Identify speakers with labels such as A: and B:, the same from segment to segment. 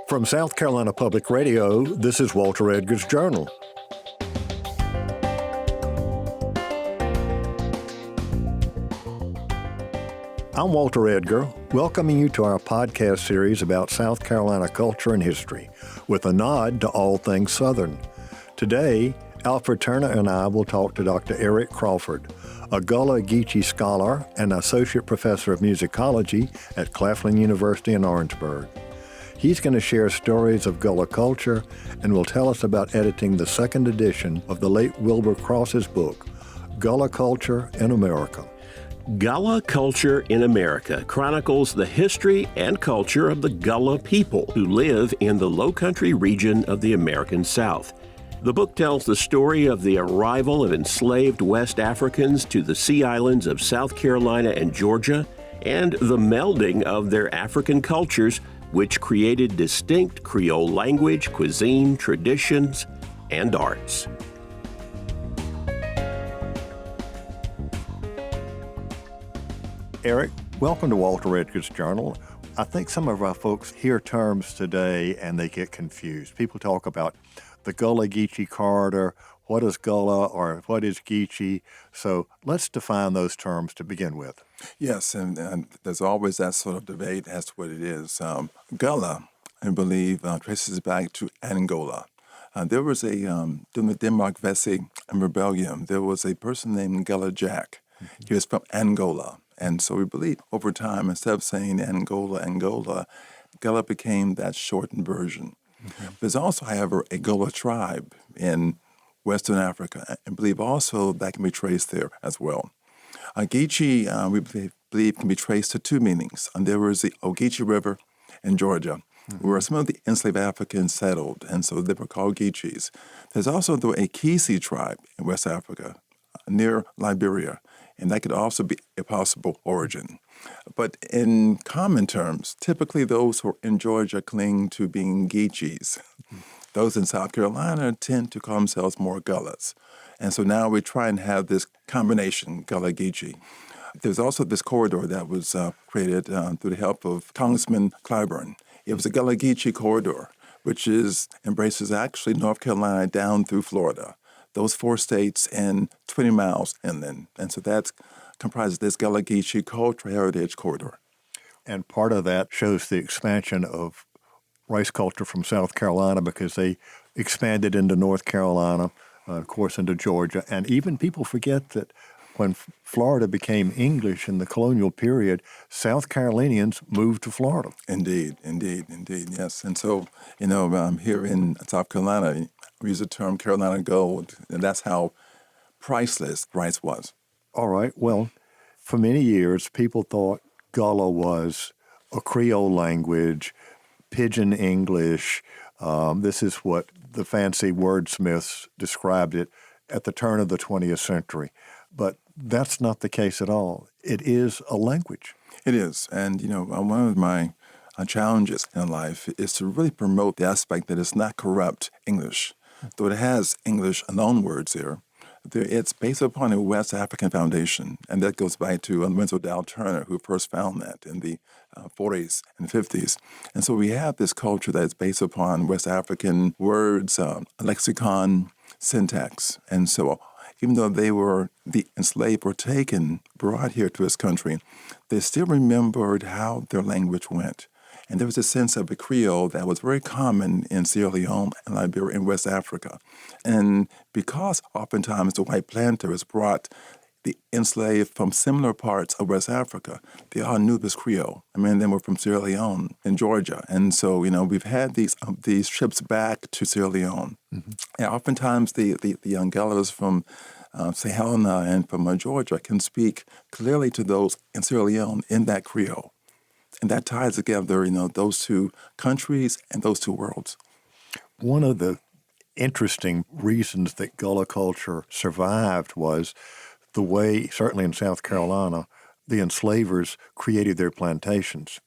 A: From South Carolina Public Radio, this is Walter Edgar's Journal. I'm Walter Edgar, welcoming you to our podcast series about South Carolina culture and history, with a nod to all things Southern. Today, Alfred Turner and I will talk to Dr. Eric Crawford, a Gullah-Geechee scholar and Associate Professor of Musicology at Claflin University in Orangeburg. He's going to share stories of Gullah culture and will tell us about editing the second edition of the late Wilbur Cross's book, Gullah Culture in America.
B: Gullah Culture in America chronicles the history and culture of the Gullah people who live in the Lowcountry region of the American South. The book tells the story of the arrival of enslaved West Africans to the Sea Islands of South Carolina and Georgia, and the melding of their African cultures, which created distinct Creole language, cuisine, traditions, and arts.
A: Eric, welcome to Walter Edgar's Journal. I think some of our folks hear terms today and they get confused. People talk about the Gullah-Geechee corridor, what is Gullah or what is Geechee? So let's define those terms to begin with.
C: Yes, and there's always that sort of debate as to what it is. Gullah, I believe, traces back to Angola. There was during the Denmark Vesey Rebellion, there was a person named Gullah-Jack. He was from Angola. And so we believe over time, instead of saying Angola, Gullah became that shortened version. Mm-hmm. There's also, however, a Gullah tribe in Western Africa, and believe also that can be traced there as well. Geechee, we believe, can be traced to two meanings. And there was the Ogeechee River in Georgia, where some of the enslaved Africans settled, and so they were called Geechees. There's also a Kisi tribe in West Africa, near Liberia, and that could also be a possible origin. But in common terms, typically those who are in Georgia cling to being Geechees. Those in South Carolina tend to call themselves more Gullahs. And so now we try and have this combination, Gullah-Geechee. There's also this corridor that was created through the help of Congressman Clyburn. It was a Gullah-Geechee corridor, which embraces actually North Carolina down through Florida, those 4 states and 20 miles inland. And so that comprises this Gullah-Geechee Cultural Heritage Corridor.
A: And part of that shows the expansion of rice culture from South Carolina because they expanded into North Carolina, of course, into Georgia. And even people forget that when Florida became English in the colonial period, South Carolinians moved to Florida.
C: Indeed, yes. And so, here in South Carolina, we use the term Carolina gold, and that's how priceless rice was.
A: All right. Well, for many years, people thought Gullah was a Creole language, Pidgin English. This is what the fancy wordsmiths described it at the turn of the 20th century. But that's not the case at all. It is a language.
C: It is. And, one of my challenges in life is to really promote the aspect that it's not corrupt English. Though it has English loanwords here, it's based upon a West African foundation, and that goes back to Winslow Dow Turner, who first found that in the 40s and 50s. And so we have this culture that is based upon West African words, lexicon, syntax. And so even though the enslaved were brought here to this country, they still remembered how their language went. And there was a sense of a Creole that was very common in Sierra Leone and Liberia and West Africa. And because oftentimes the white planters brought the enslaved from similar parts of West Africa, they all knew this Creole. Many of them were from Sierra Leone and Georgia. And so, we've had these trips back to Sierra Leone. Mm-hmm. And oftentimes the young Gullahs from St. Helena and from Georgia can speak clearly to those in Sierra Leone in that Creole. And that ties together, those two countries and those two worlds.
A: One of the interesting reasons that Gullah culture survived was the way, certainly in South Carolina, the enslavers created their plantations.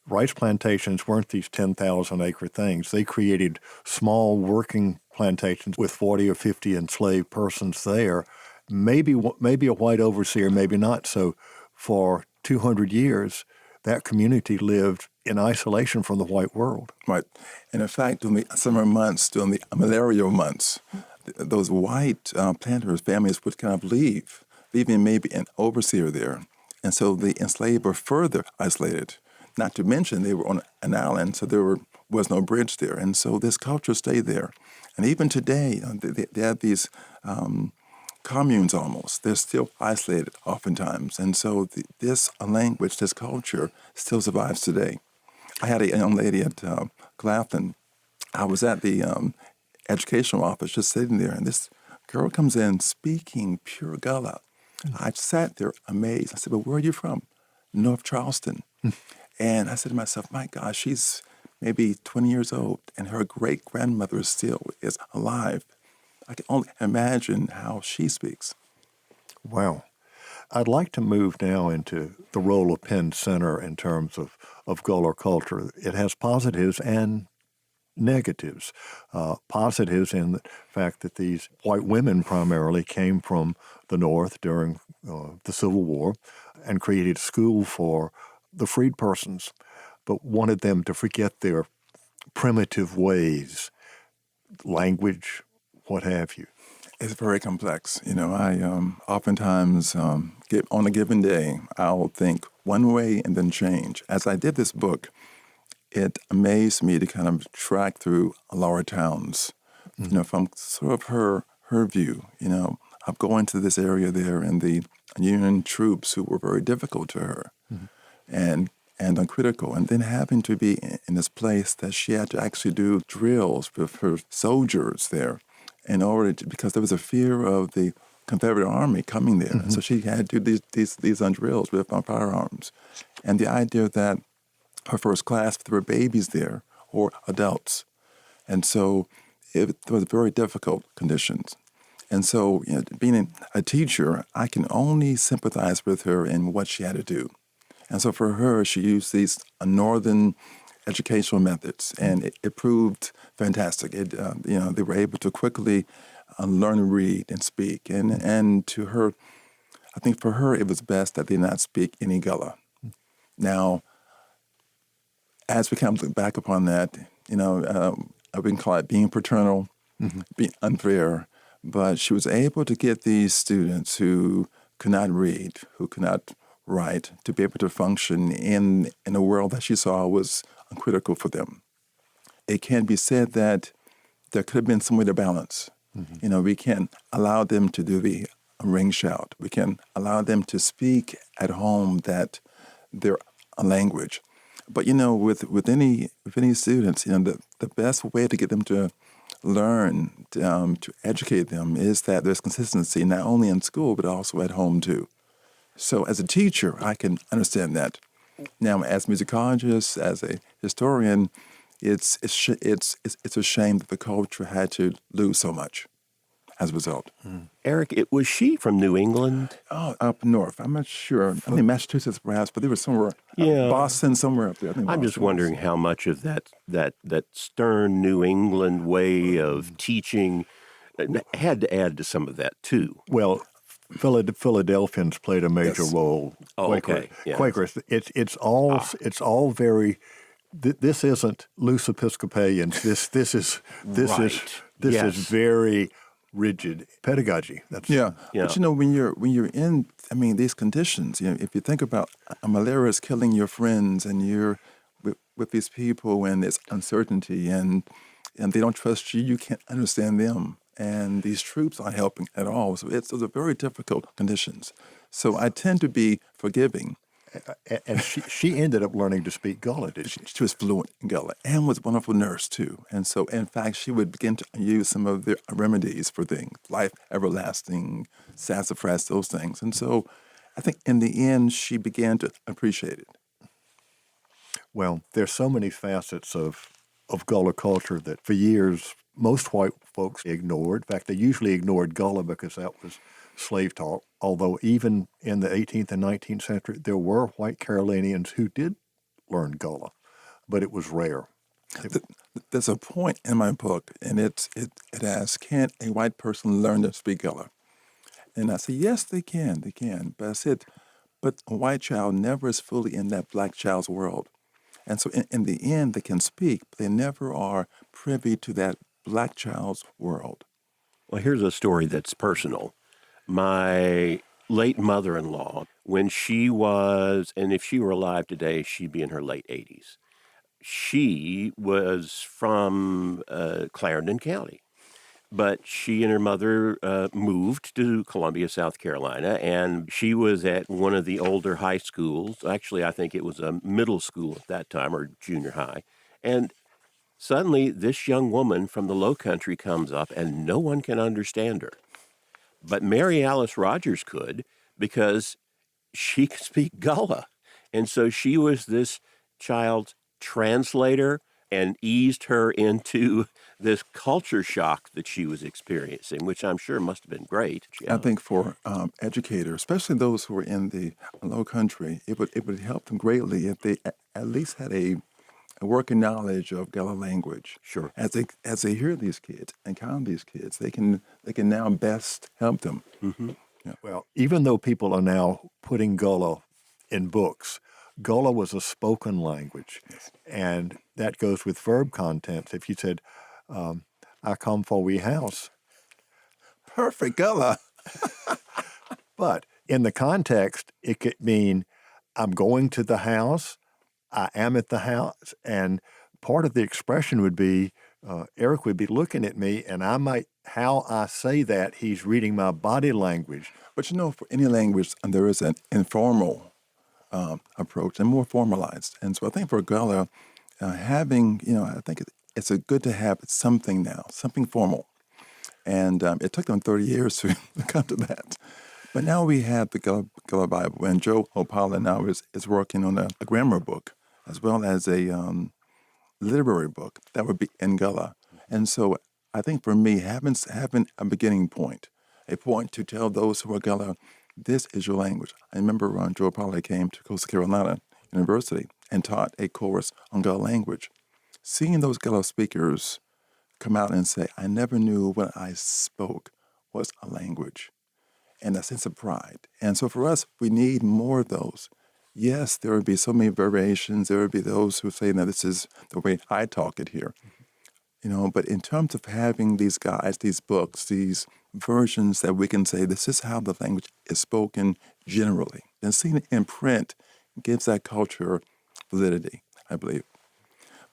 A: Rice plantations weren't these 10,000-acre things. They created small working plantations with 40 or 50 enslaved persons there, maybe a white overseer, maybe not. So for 200 years, that community lived in isolation from the white world.
C: Right. And in fact, during the summer months, during the malarial months, those white planters' families would kind of leave, leaving maybe an overseer there. And so the enslaved were further isolated. Not to mention they were on an island, so there was no bridge there. And so this culture stayed there. And even today, they have these communes almost. They're still isolated oftentimes. And so this language, this culture, still survives today. I had a young lady at Claflin. I was at the educational office just sitting there, and this girl comes in speaking pure Gullah. I sat there amazed. I said, "Well, where are you from?" "North Charleston." And I said to myself, my gosh, she's maybe 20 years old, and her great-grandmother still is alive. I can only imagine how she speaks.
A: Wow. I'd like to move now into the role of Penn Center in terms of Gullah culture. It has positives and negatives. Positives in the fact that these white women primarily came from the North during the Civil War and created a school for the freed persons, but wanted them to forget their primitive ways, language, what have you.
C: It's very complex. I oftentimes get on a given day, I'll think one way and then change. As I did this book, it amazed me to kind of track through Laura Towns, from sort of her view. I'm going to this area there and the Union troops who were very difficult to her and uncritical, and then having to be in this place that she had to actually do drills with her soldiers there in order to, because there was a fear of the Confederate Army coming there. And so she had to do these drills with firearms. And the idea that her first class, there were babies there or adults. And so it was very difficult conditions. And so, being a teacher, I can only sympathize with her in what she had to do. And so for her, she used these northern educational methods, and it proved fantastic. They were able to quickly learn to read and speak. And to her, I think for her, it was best that they not speak any Gullah. Now, as we kind of look back upon that, we can call it being paternal, being unfair, but she was able to get these students who could not read, who could not write, to be able to function in a world that she saw was uncritical for them. It can be said that there could have been some way to balance. We can allow them to do the ring shout. We can allow them to speak at home their language. But with any students, the best way to get them to learn, to educate them, is that there's consistency not only in school but also at home too. So as a teacher, I can understand that. Now, as a musicologist, as a historian, it's a shame that the culture had to lose so much as a result.
B: Eric, was she from New England?
C: Oh, up north. I'm not sure. I think Massachusetts perhaps, but they were somewhere, Boston, somewhere up there. I think
B: I'm just wondering how much of that stern New England way of teaching had to add to some of that too.
A: Well, Philadelphians played a major role.
B: Oh, okay. Yeah.
A: Quakers. It's all very. This isn't loose Episcopalians. This is very rigid pedagogy.
C: But when you're in, these conditions, if you think about malaria is killing your friends, and you're with these people, and it's uncertainty, and they don't trust you, you can't understand them. And these troops aren't helping at all. So those are very difficult conditions. So I tend to be forgiving.
A: And she ended up learning to speak Gullah, did she?
C: She was fluent in Gullah and was a wonderful nurse, too. And so, in fact, she would begin to use some of the remedies for things, life everlasting, sassafras, those things. And so I think in the end, she began to appreciate it.
A: Well, there's so many facets of Gullah culture that for years most white folks ignored. In fact, they usually ignored Gullah because that was slave talk, although even in the 18th and 19th century, there were white Carolinians who did learn Gullah, but it was rare.
C: There's a point in my book, and it asks, can a white person learn to speak Gullah? And I said, yes, they can. But I said, But a white child never is fully in that black child's world. And so in the end, they can speak, but they never are privy to that black child's world.
B: Well, here's a story that's personal. My late mother-in-law, when she was, and if she were alive today, she'd be in her late 80s. She was from Clarendon County, but she and her mother moved to Columbia, South Carolina, and she was at one of the older high schools. Actually, I think it was a middle school at that time, or junior high. And suddenly, this young woman from the Lowcountry comes up, and no one can understand her. But Mary Alice Rogers could, because she could speak Gullah. And so she was this child's translator and eased her into this culture shock that she was experiencing, which I'm sure must have been great.
C: I
B: Yeah.
C: think for educators, especially those who are in the low country, it would help them greatly if they at least had a working knowledge of Gullah language.
B: Sure.
C: As they hear these kids, encounter these kids, they can now best help them.
B: Mm-hmm.
C: Yeah.
A: Well, even though people are now putting Gullah in books, Gullah was a spoken language,
C: Yes.
A: and that goes with verb contents. If you said, I come for we house,
C: Perfect Gullah.
A: but in the context, it could mean I'm going to the house, I am at the house, and part of the expression would be, Eric would be looking at me, and I might, how I say that, he's reading my body language.
C: But for any language, there is an informal approach and more formalized. And so I think for Gullah, having, I think it's a good to have something now, something formal. And it took them 30 years to come to that. But now we have the Gullah Bible, and Joe Opala now is working on a grammar book as well as a literary book that would be in Gullah. And so I think for me, having a beginning point, a point to tell those who are Gullah, this is your language. I remember Joe Opala came to Coastal Carolina University and taught a course on Gullah language. Seeing those Gullah speakers come out and say, I never knew what I spoke was a language, and a sense of pride. And so for us, we need more of those. Yes, there would be so many variations. There would be those who say, now this is the way I talk it here. But in terms of having these guides, these books, these versions that we can say, this is how the language is spoken generally. And seeing it in print gives that culture validity, I believe.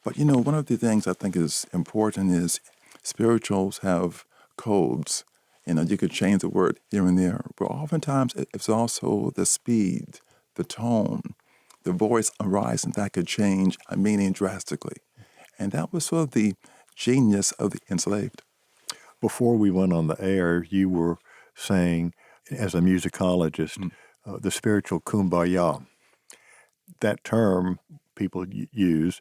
C: But, one of the things I think is important is spirituals have codes. You could change the word here and there, but oftentimes it's also the speed, the tone, the voice arising that could change a meaning drastically. And that was sort of the genius of the enslaved.
A: Before we went on the air, you were saying, as a musicologist, the spiritual Cum Ba Yuh. That term people use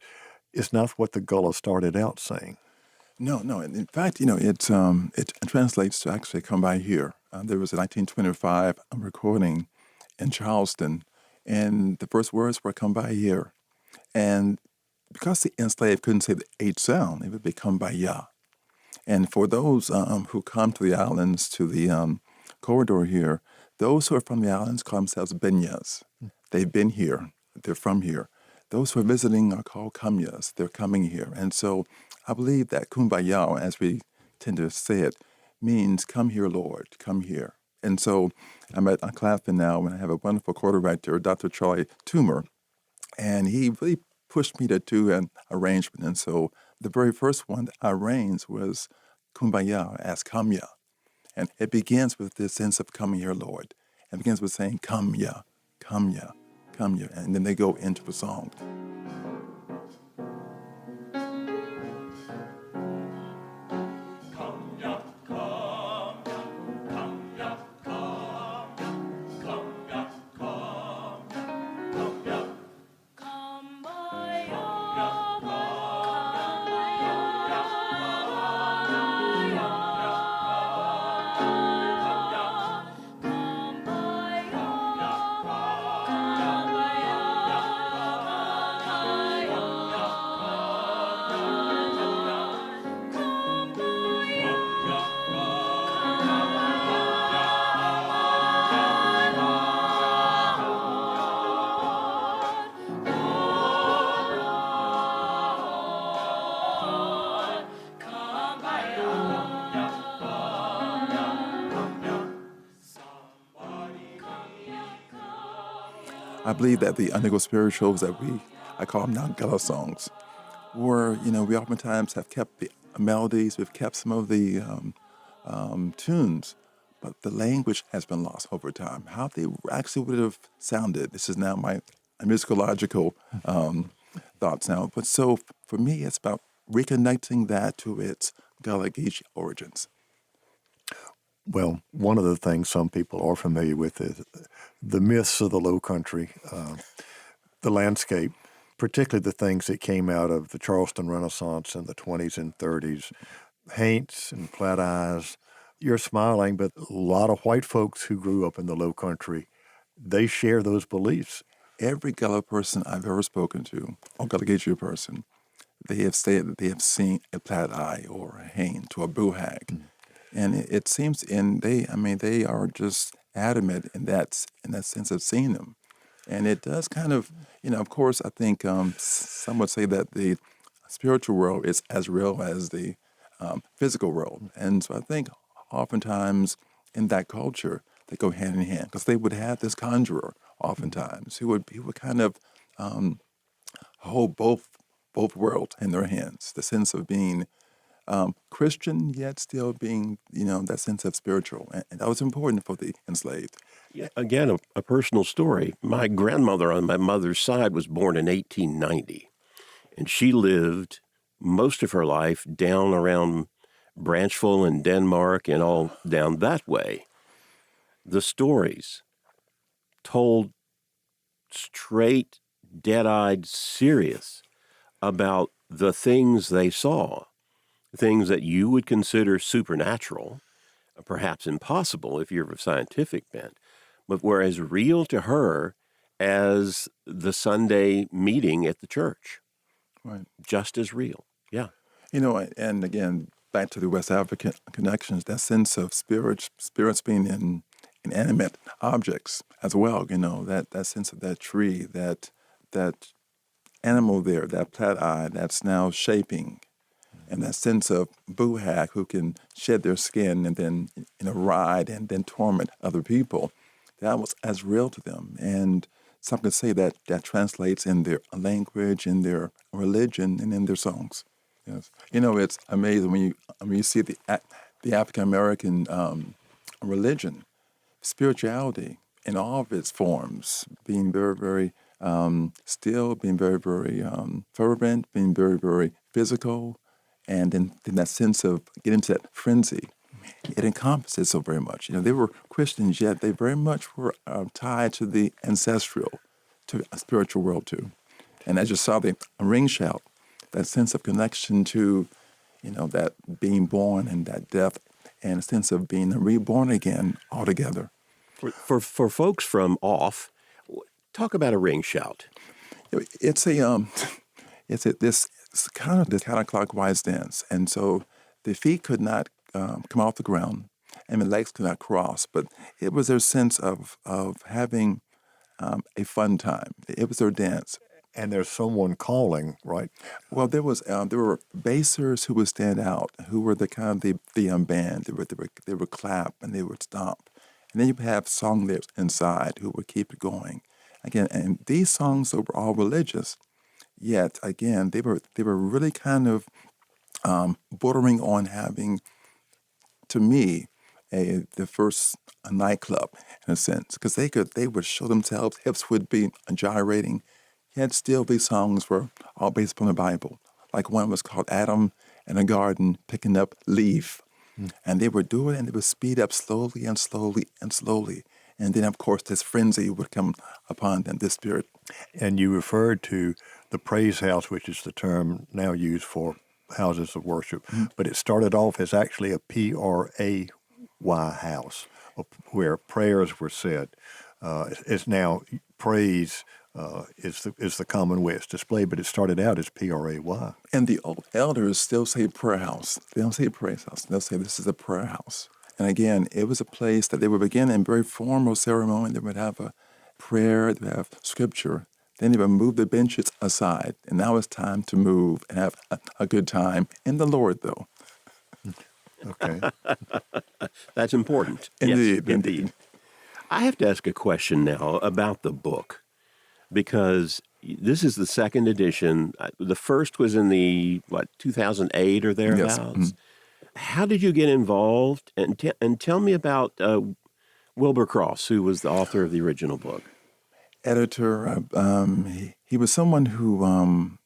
A: is not what the Gullah started out saying.
C: No. In fact, it translates to actually Come By Here. There was a 1925 recording in Charleston, and the first words were Come By Here. And because the enslaved couldn't say the H sound, it would be Come Ba Yuh. And for those who come to the islands, to the corridor here, those who are from the islands call themselves Benyas. They've been here. They're from here. Those who are visiting are called Kamyas. They're coming here. And so I believe that Cum Ba Yuh, as we tend to say it, means come here, Lord, come here. And so I'm at Claflin now, and I have a wonderful quarter writer, Dr. Charlie Toomer, and he really pushed me to do an arrangement. And so the very first one that I arranged was Cum Ba Yuh as Kamya. And it begins with this sense of come here, Lord. It begins with saying, come ya, come ya, come ya. And then they go into the song. I believe that the undergo spirituals that I call them now Gullah songs, were, we oftentimes have kept the melodies, we've kept some of the tunes, but the language has been lost over time. How they actually would have sounded, this is now my musicological thoughts now. But so for me, it's about reconnecting that to its Gullah-Geechee origins.
A: Well, one of the things some people are familiar with is the myths of the Lowcountry, the landscape, particularly the things that came out of the Charleston Renaissance in the 20s and 30s, haints and flat eyes. You're smiling, but a lot of white folks who grew up in the Lowcountry, they share those beliefs.
C: Every Gullah person I've ever spoken to, or Gullah-Geechee person, they have said that they have seen a flat eye or a haint or a boohag. Mm. And it seems, they are just adamant in that sense of seeing them. And it does kind of, of course, I think some would say that the spiritual world is as real as the physical world. And so I think oftentimes in that culture, they go hand in hand because they would have this conjurer oftentimes who would kind of hold both worlds in their hands, the sense of being Christian, yet still being, that sense of spiritual. And that was important for the enslaved.
B: Yeah, again, a personal story. My grandmother on my mother's side was born in 1890, and she lived most of her life down around Branchville and Denmark and all down that way. The stories told straight, dead-eyed, serious about the things they saw, things that you would consider supernatural, perhaps impossible if you're of scientific bent, but were as real to her as the Sunday meeting at the church.
C: Right.
B: Just as real. Yeah.
C: And again, back to the West African connections, that sense of spirits being in inanimate objects as well, that sense of that tree, that animal there, that flat eye that's now shaping, and that sense of boohag who can shed their skin and then ride and then torment other people, that was as real to them. And some could say that translates in their language, in their religion, and in their songs. Yes, it's amazing when you see the African American religion, spirituality in all of its forms, being very, very still, being very, very fervent, being very, very physical, and then that sense of getting to that frenzy. It encompasses so very much. They were Christians, yet they very much were tied to the ancestral, to a spiritual world too. And as you saw, the ring shout, that sense of connection to, that being born and that death, and a sense of being reborn again altogether.
B: For folks from off, talk about a ring shout.
C: It's this counterclockwise dance, and so the feet could not come off the ground, and the legs could not cross. But it was their sense of having a fun time. It was their dance.
A: And there's someone calling, right?
C: Well, there were bassers who would stand out, who were the kind of the band. They would clap and they would stomp, and then you would have song leaders inside who would keep it going. Again, and these songs were all religious, yet again they were really kind of bordering on having, to me, the first nightclub in a sense, because they would show themselves, hips would be gyrating. Yet still these songs were all based upon the Bible. Like one was called Adam in a Garden Picking Up Leaf. And they would do it and they would speed up slowly and slowly and slowly. And then, of course, this frenzy would come upon them, this spirit.
A: And you referred to the praise house, which is the term now used for houses of worship. Mm-hmm. But it started off as actually a P-R-A-Y house, where prayers were said. It's now praise is the common way it's displayed, but it started out as P-R-A-Y.
C: And the old elders still say prayer house. They don't say praise house. They'll say this is a prayer house. And again, it was a place that they would begin in very formal ceremony. They would have a prayer, they would have scripture. Then they would move the benches aside. And now it's time to move and have a good time in the Lord, though.
A: Okay.
B: That's important.
C: Indeed,
B: yes, indeed. I have to ask a question now about the book. because this is the second edition. The first was in the, 2008 or
C: Yes.
B: thereabouts? How did you get involved? And tell me about Wilbur Cross, who was the author of the original book.
C: Editor, he was someone who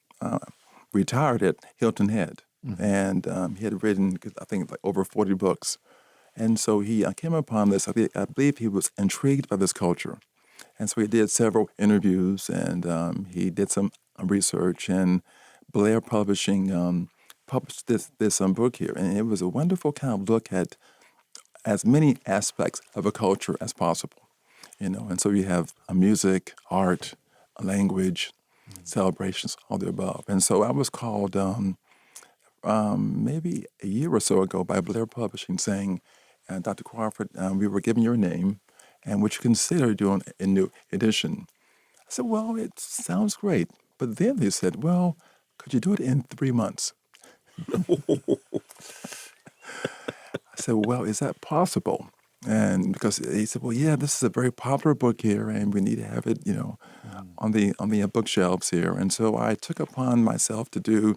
C: retired at Hilton Head, and he had written, I think, like over 40 books. And so he came upon this. I believe he was intrigued by this culture. And so he did several interviews, and he did some research, and Blair Publishing published this book here. And it was a wonderful kind of look at as many aspects of a culture as possible. And so you have music, art, language, celebrations, all the above. And so I was called maybe a year or so ago by Blair Publishing saying, Dr. Crawford, we were given your name, and would you consider doing a new edition? I said, well, it sounds great. But then they said, well, could you do it in 3 months? I said, well, is that possible? And because he said, well, yeah, this is a very popular book here, and we need to have it, on the bookshelves here. And so I took upon myself to do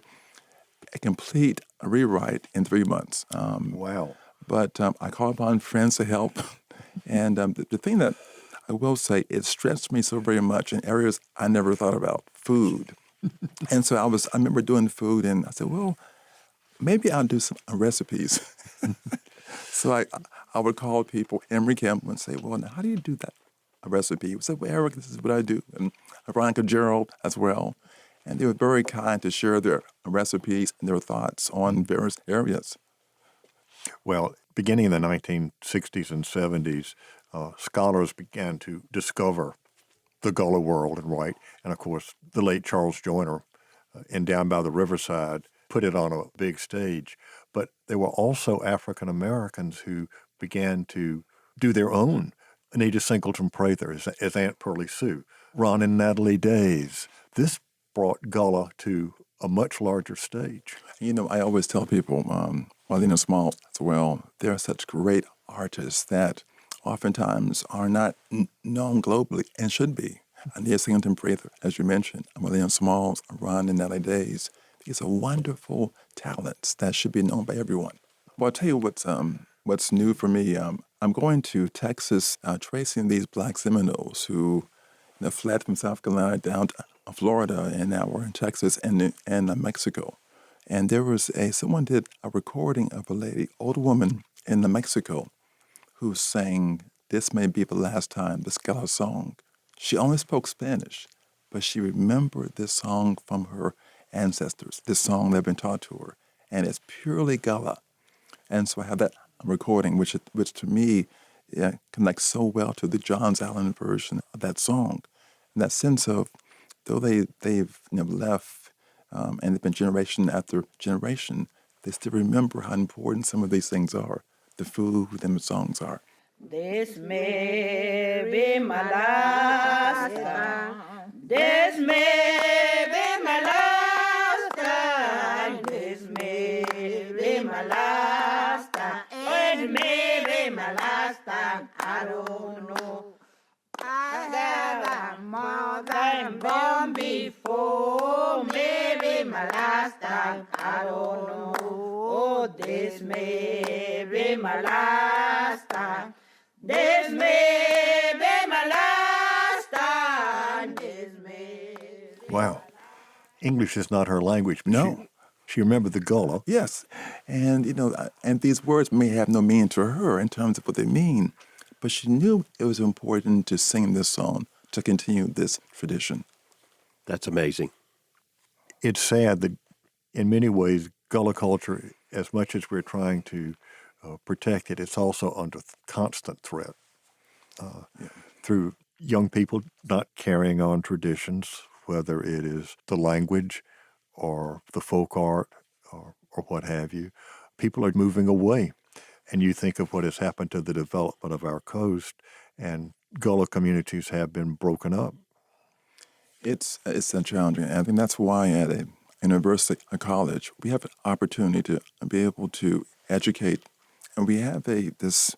C: a complete rewrite in 3 months.
A: Wow.
C: But I called upon friends to help. And the thing that I will say, it stretched me so very much in areas I never thought about, food. And so I remember doing food, and I said, well, maybe I'll do some recipes. So I would call people, Emery Campbell, and say, well, now, how do you do that recipe? He would say, well, Eric, this is what I do. And Veronica Gerald as well. And they were very kind to share their recipes and their thoughts on various areas.
A: Well, beginning in the 1960s and 70s, scholars began to discover the Gullah world and write. And, of course, the late Charles Joyner in Down by the Riverside put it on a big stage. But there were also African Americans who began to do their own. Anita Singleton Prather as Aunt Pearlie Sue, Ron and Natalie Days. This brought Gullah to a much larger stage.
C: I always tell people, Marlena Small as well, there are such great artists that oftentimes are not known globally and should be. Anita Singleton Prather, as you mentioned, Marlena Smalls, Ron and Natalie Days. These are wonderful talents that should be known by everyone. Well, I'll tell you what's new for me. I'm going to Texas, tracing these Black Seminoles who fled from South Carolina down to Florida, and now we're in Texas and Mexico. And there was someone did a recording of a lady, old woman in Mexico, who sang "This May Be the Last Time," this Gullah song. She only spoke Spanish, but she remembered this song from her ancestors, this song that had been taught to her, and it's purely Gullah. And so I have that recording, which to me connects so well to the Johns Allen version of that song, and that sense of though they've left and it's been generation after generation, they still remember how important some of these things are, the food and the songs are.
D: This may be my last time. This may be my last time. This may be my last time. It may be my last time. I don't know. I got a mother and born before. Maybe my last time. I don't know. Oh, this may be my last time. This may be my last time. This may be
A: Wow. English is not her language, but
C: No.
A: she remembered the Gullah.
C: Yes, and and these words may have no meaning to her in terms of what they mean, but she knew it was important to sing this song to continue this tradition.
B: That's amazing.
A: It's sad that in many ways, Gullah culture, as much as we're trying to protect it, it's also under constant threat through young people not carrying on traditions, whether it is the language or the folk art or what have you. People are moving away. And you think of what has happened to the development of our coast, and Gullah communities have been broken up.
C: It's challenging. And I think that's why at a university, a college, we have an opportunity to be able to educate, and we have this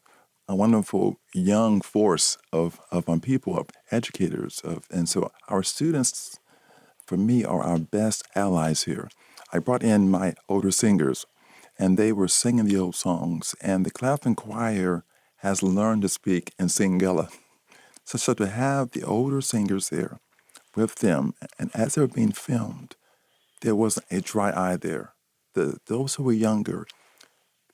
C: a wonderful young force of people, of educators, and so our students, for me, are our best allies here. I brought in my older singers, and they were singing the old songs, and the Claflin Choir has learned to speak and sing Gullah. So to have the older singers there with them, and as they were being filmed, there wasn't a dry eye there. Those who were younger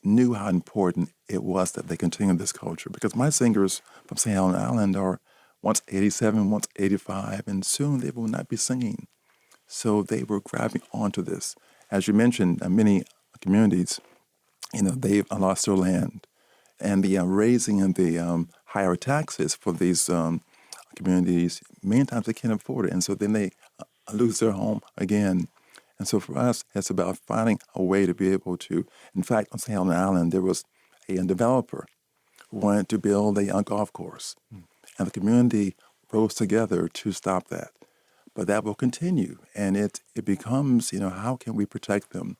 C: knew how important it was that they continue this culture, because my singers from St. Helena Island are once 87, once 85, and soon they will not be singing. So they were grabbing onto this. As you mentioned, many communities, they've lost their land, and the raising and the higher taxes for these communities, many times they can't afford it, and so then they lose their home again. And so for us, it's about finding a way to be able to, in fact, on St. Helena Island, there was a developer who wanted to build a golf course, and the community rose together to stop that. But that will continue, and it becomes, how can we protect them,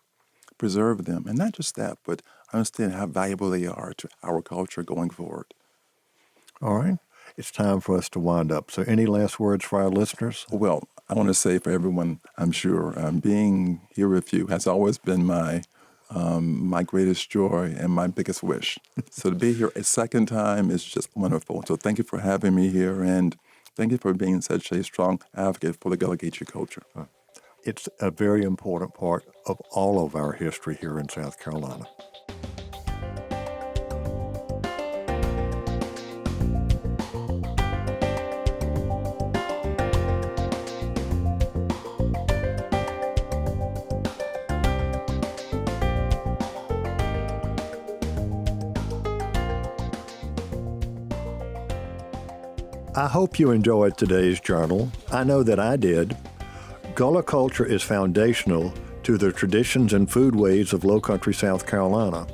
C: preserve them, and not just that, but understand how valuable they are to our culture going forward.
A: All right. It's time for us to wind up. So any last words for our listeners?
C: Well, I want to say for everyone, I'm sure, being here with you has always been my greatest joy and my biggest wish. So to be here a second time is just wonderful. So thank you for having me here, and thank you for being such a strong advocate for the Gullah-Geechee culture.
A: It's a very important part of all of our history here in South Carolina. I hope you enjoyed today's journal. I know that I did. Gullah culture is foundational to the traditions and foodways of Lowcountry, South Carolina.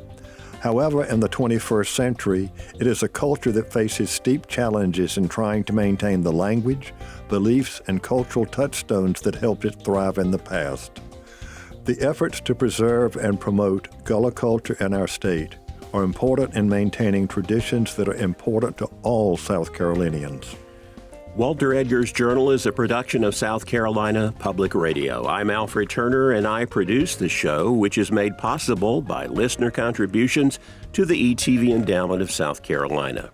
A: However, in the 21st century, it is a culture that faces steep challenges in trying to maintain the language, beliefs, and cultural touchstones that helped it thrive in the past. The efforts to preserve and promote Gullah culture in our state are important in maintaining traditions that are important to all South Carolinians.
B: Walter Edgar's Journal is a production of South Carolina Public Radio. I'm Alfred Turner, and I produce the show, which is made possible by listener contributions to the ETV Endowment of South Carolina.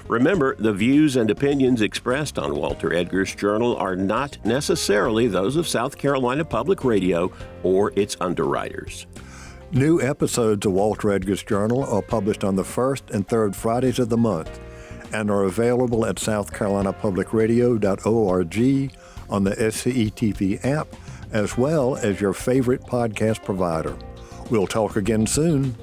B: Remember, the views and opinions expressed on Walter Edgar's Journal are not necessarily those of South Carolina Public Radio or its underwriters.
A: New episodes of Walter Edgar's Journal are published on the first and third Fridays of the month and are available at southcarolinapublicradio.org, on the SCETV app, as well as your favorite podcast provider. We'll talk again soon.